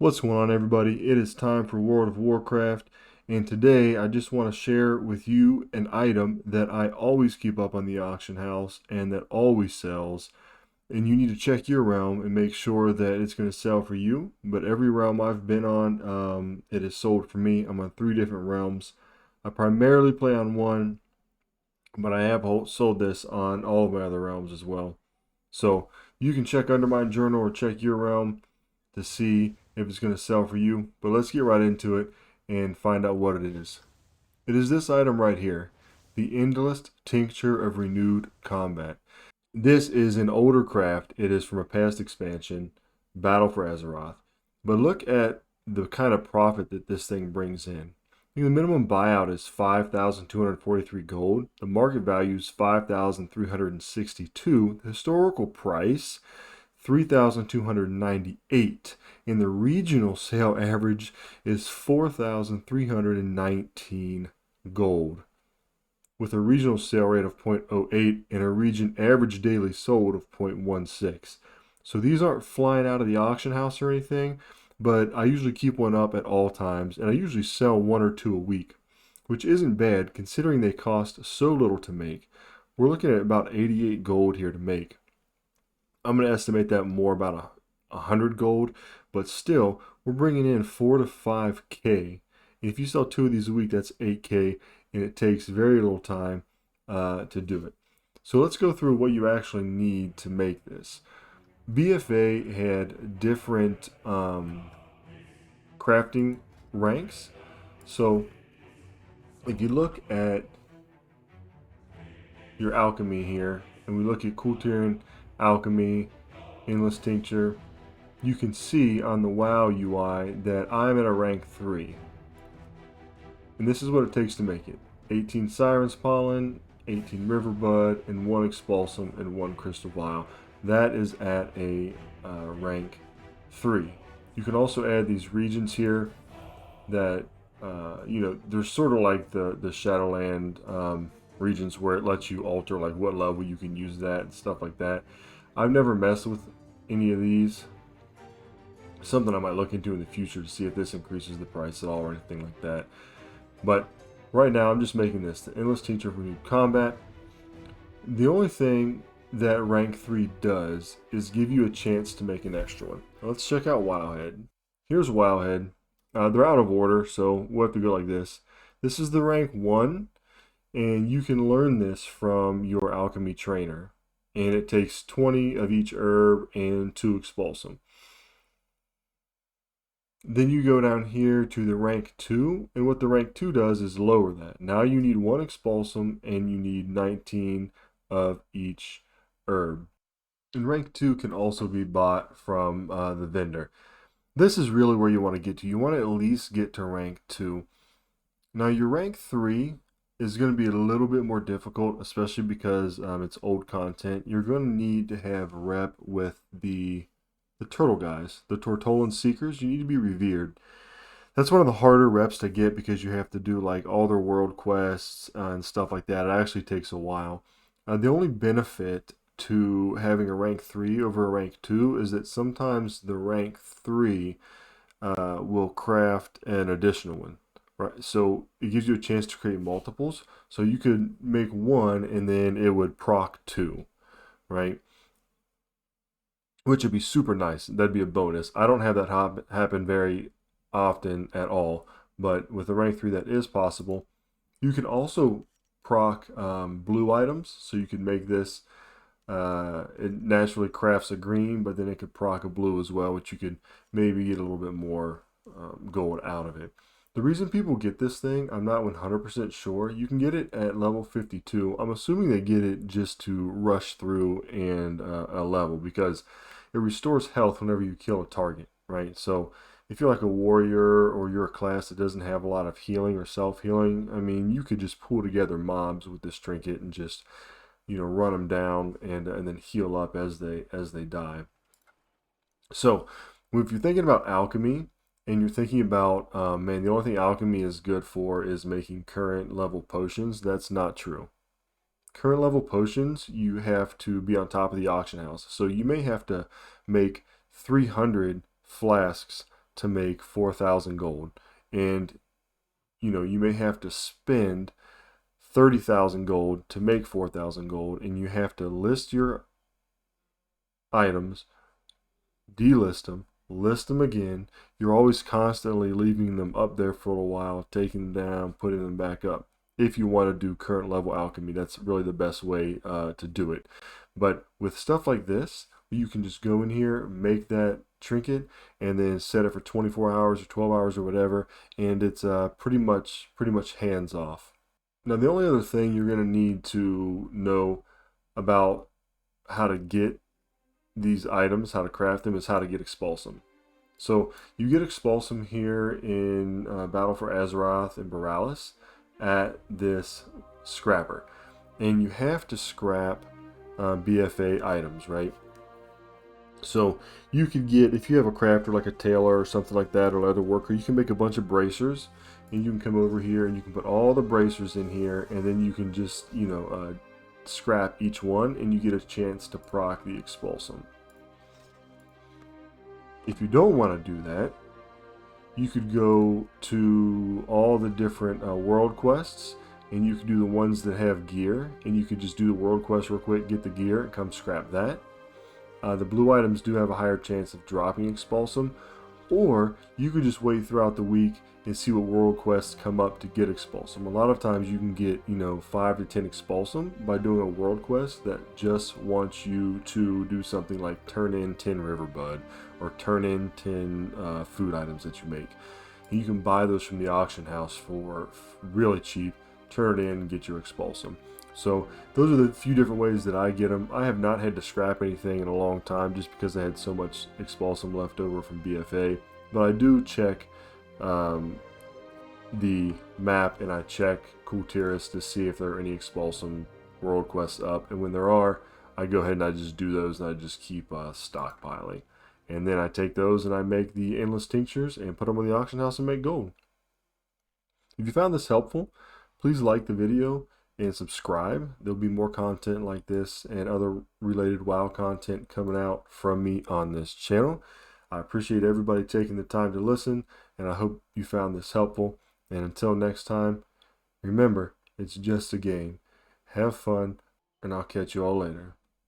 What's going on, everybody? It is time for World of Warcraft, and today I just want to share with you an item that I always keep up on the auction house and that always sells. And you need to check your realm and make sure that it's going to sell for you. But every realm I've been on, it has sold for me. I'm on 3 different realms. I primarily play on one, but I have sold this on all of my other realms as well. So you can check under my journal or check your realm to see if it's going to sell for you. But let's get right into it and find out what it is. It is this item right here, the Endless Tincture of Renewed Combat. This is an older craft. It is from a past expansion, Battle for Azeroth. But look at the kind of profit that this thing brings in. The minimum buyout is 5,243 gold. The market value is 5,362. The historical price 3,298, and the regional sale average is 4,319 gold, with a regional sale rate of 0.08 and a region average daily sold of 0.16. So these aren't flying out of the auction house or anything, but I usually keep one up at all times, and I usually sell 1 or 2 a week, which isn't bad considering they cost so little to make. We're looking at about 88 gold here to make. I'm going to estimate that more about 100 gold, but still, we're bringing in 4 to 5K. And if you sell 2 of these a week, that's 8K, and it takes very little time to do it. So let's go through what you actually need to make this. BFA had different crafting ranks. So if you look at your alchemy here, and we look at Kultiran Alchemy, Endless Tincture, you can see on the WoW UI that I'm at a rank 3. And this is what it takes to make it. 18 Siren's Pollen, 18 Riverbud, and 1 Expulsum, and 1 Crystal Vial. That is at a rank 3. You can also add these regions here that, they're sort of like the Shadowland regions where it lets you alter like what level you can use that and stuff like that. I've never messed with any of these. Something I might look into in the future to see if this increases the price at all or anything like that. But right now I'm just making this, the Endless Tincture of Renewed Combat. The only thing that rank 3 does is give you a chance to make an extra one. Now let's check out Wowhead. Here's Wowhead. They're out of order, so we'll have to go like this. This is the rank 1. And you can learn this from your alchemy trainer. And it takes 20 of each herb and 2 expulsum. Then you go down here to the rank 2. And what the rank 2 does is lower that. Now you need 1 expulsum and you need 19 of each herb. And rank 2 can also be bought from the vendor. This is really where you want to get to. You want to at least get to rank 2. Now your rank 3 is going to be a little bit more difficult, especially because it's old content. You're going to need to have rep with the turtle guys, the Tortolan Seekers. You need to be revered. That's one of the harder reps to get because you have to do like all their world quests and stuff like that. It actually takes a while. The only benefit to having a rank 3 over a rank 2 is that sometimes the rank 3 will craft an additional one. Right, so it gives you a chance to create multiples. So you could make 1 and then it would proc 2, right? Which would be super nice. That'd be a bonus. I don't have that happen very often at all, but with a rank 3 that is possible. You can also proc blue items, so you can make this, it naturally crafts a green, but then it could proc a blue as well, which you could maybe get a little bit more gold out of it. The reason people get this thing, I'm not 100% sure. You can get it at level 52. I'm assuming they get it just to rush through and a level because it restores health whenever you kill a target, right? So if you're like a warrior or you're a class that doesn't have a lot of healing or self-healing, I mean, you could just pull together mobs with this trinket and just, run them down and then heal up as they die. So if you're thinking about alchemy, and you're thinking about, man, the only thing alchemy is good for is making current level potions, that's not true. Current level potions, you have to be on top of the auction house. So you may have to make 300 flasks to make 4,000 gold. And you may have to spend 30,000 gold to make 4,000 gold, and you have to list your items, delist them, list them again. You're always constantly leaving them up there for a while, taking them down, putting them back up. If you want to do current level alchemy, that's really the best way to do it. But with stuff like this, you can just go in here, make that trinket, and then set it for 24 hours or 12 hours or whatever, and it's pretty much hands off. Now, the only other thing you're going to need to know about how to get these items, how to craft them, is how to get Expulsum. So you get Expulsum here in Battle for Azeroth and Borealis at this scrapper. And you have to scrap BFA items, right? So you could get, if you have a crafter like a tailor or something like that, or leather worker, you can make a bunch of bracers, and you can come over here and you can put all the bracers in here, and then you can just, scrap each one, and you get a chance to proc the Expulsum. If you don't want to do that, you could go to all the different world quests, and you could do the ones that have gear, and you could just do the world quest real quick, get the gear, and come scrap that. The blue items do have a higher chance of dropping Expulsum, or you could just wait throughout the week and see what world quests come up to get Expulsum. A lot of times you can get 5 to 10 Expulsum by doing a world quest that just wants you to do something like turn in 10 Riverbud or turn in 10 food items that you make. And you can buy those from the auction house for really cheap, turn it in and get your Expulsum. So those are the few different ways that I get them. I have not had to scrap anything in a long time just because I had so much Expulsum left over from BFA. But I do check the map, and I check Kultiris to see if there are any Expulsum world quests up. And when there are, I go ahead and I just do those, and I just keep stockpiling. And then I take those and I make the endless tinctures and put them in the auction house and make gold. If you found this helpful, please like the video and subscribe. There'll be more content like this and other related WoW content coming out from me on this channel. I appreciate everybody taking the time to listen, and I hope you found this helpful. And until next time, remember, it's just a game. Have fun, and I'll catch you all later.